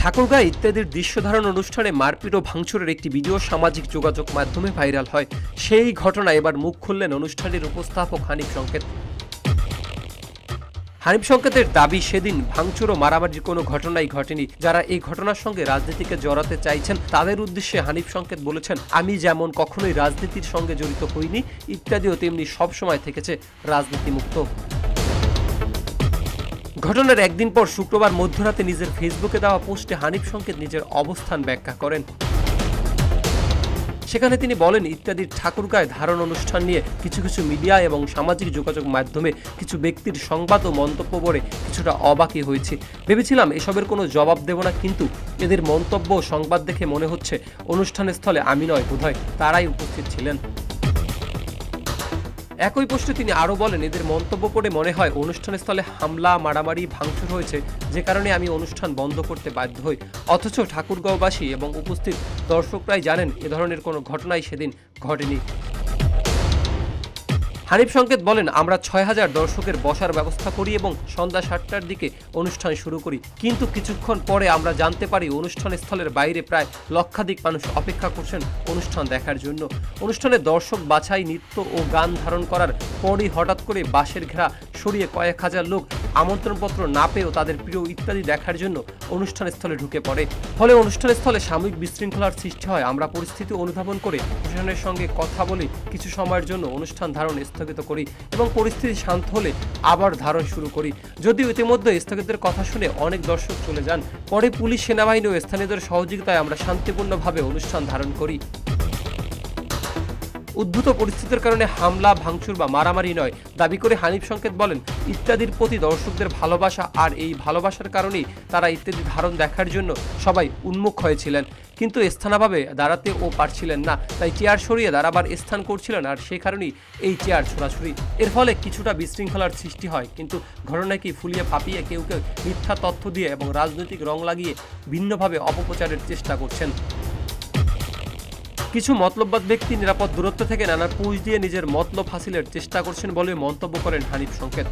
ঠাকুরগাঁও ইত্যাদির দৃশ্যধারণ অনুষ্ঠানে মারপিট ও ভাঙচুরের একটি ভিডিও সামাজিক যোগাযোগ মাধ্যমে ভাইরাল হয়। সেই ঘটনায় এবার মুখ খুললেন অনুষ্ঠানের উপস্থাপক হানিফ সংকেত। হানিফ সংকেতের দাবি, সেদিন ভাঙচুর ও মারামারির কোনো ঘটনাই ঘটেনি। যারা এই ঘটনার সঙ্গে রাজনীতিকে জড়াতে চাইছেন তাদের উদ্দেশ্যে হানিফ সংকেত বলেছেন, আমি যেমন কখনোই রাজনীতির সঙ্গে জড়িত হইনি, ইত্যাদিও তেমনি সবসময় থেকেছে রাজনীতি মুক্ত। ঘটনার একদিন পর শুক্রবার মধ্যরাতে নিজের ফেসবুকে দেওয়া পোস্টে হানিফ সংকেত নিজের অবস্থান ব্যাখ্যা করেন। সেখানে তিনি বলেন, ইত্যাদির ঠাকুরগাঁয় ধারণ অনুষ্ঠান নিয়ে কিছু মিডিয়া এবং সামাজিক যোগাযোগ মাধ্যমে কিছু ব্যক্তির সংবাদ ও মন্তব্য পড়ে কিছুটা অবাকই হয়েছি। ভেবেছিলাম এসবের কোনো জবাব দেব না, কিন্তু এদের মন্তব্য ও সংবাদ দেখে মনে হচ্ছে অনুষ্ঠানের স্থলে আমি নয়, বোধহয় তারাই উপস্থিত ছিলেন। একই পোস্টে তিনি আরও বলেন, এদের মন্তব্য পড়ে মনে হয় অনুষ্ঠানের স্থলে হামলা, মারামারি, ভাঙচুর হয়েছে, যে কারণে আমি অনুষ্ঠান বন্ধ করতে বাধ্য হই। অথচ ঠাকুরগাঁওবাসী এবং উপস্থিত দর্শকরাই জানেন এ ধরনের কোনো ঘটনাই সেদিন ঘটেনি। হানিফ সংকেত বলেন, আমরা ৬,০০০ দর্শকের বসার ব্যবস্থা করি এবং সন্ধ্যা ৭টার দিকে অনুষ্ঠান শুরু করি, কিন্তু কিছুক্ষণ পরে আমরা জানতে পারি অনুষ্ঠান স্থলের বাইরে প্রায় লক্ষাধিক মানুষ অপেক্ষা করছেন অনুষ্ঠান দেখার জন্য। অনুষ্ঠানে দর্শক বাছাই, নৃত্য ও গান ধারণ করার পরই হঠাৎ করে বাঁশের ঘেরা সরিয়ে কয়েক হাজার লোক আমন্ত্রণপত্র না পেয়েও তাদের প্রিয় ইত্যাদি দেখার জন্য অনুষ্ঠান স্থলে ঢুকে পড়ে। ফলে অনুষ্ঠান স্থলে সাময়িক বিশৃঙ্খলার সৃষ্টি হয়। আমরা পরিস্থিতি অনুধাবন করে প্রশাসনের সঙ্গে কথা বলে কিছু সময়ের জন্য অনুষ্ঠান ধারণ স্থগিত করি এবং পরিস্থিতি শান্ত হলে আবার ধারণ শুরু করি। যদিও ইতিমধ্যে স্থগিতের কথা শুনে অনেক দর্শক চলে যান। পরে পুলিশ, সেনাবাহিনী ও স্থানীয়দের সহযোগিতায় আমরা শান্তিপূর্ণভাবে অনুষ্ঠান ধারণ করি। উদ্ভূত পরিস্থিতির কারণে হামলা, ভাঙচুর বা মারামারি নয় দাবি করে হানিফ সংকেত বলেন, ইত্যাদির প্রতি দর্শকদের ভালোবাসা, আর এই ভালোবাসার কারণেই তারা ইত্যাদি ধারণ দেখার জন্য সবাই উন্মুখ হয়েছিলেন, কিন্তু স্থানাভাবে দাঁড়াতে ও পারছিলেন না, তাই চেয়ার সরিয়ে দাঁড়াবার স্থান করছিলেন, আর সে কারণেই এই চেয়ার ছোড়াছুড়ি। এর ফলে কিছুটা বিশৃঙ্খলার সৃষ্টি হয়, কিন্তু ঘটনাকে ফুলিয়ে ফাঁপিয়ে কেউ মিথ্যা তথ্য দিয়ে এবং রাজনৈতিক রং লাগিয়ে ভিন্নভাবে অপপ্রচারের চেষ্টা করছেন। কিছু মতলববাদ ব্যক্তি নিরাপদ দূরত্ব থেকে নানা পুঁজ দিয়ে নিজের মতলব হাসিলের চেষ্টা করছেন বলে মন্তব্য করেন হানিফ সংকেত।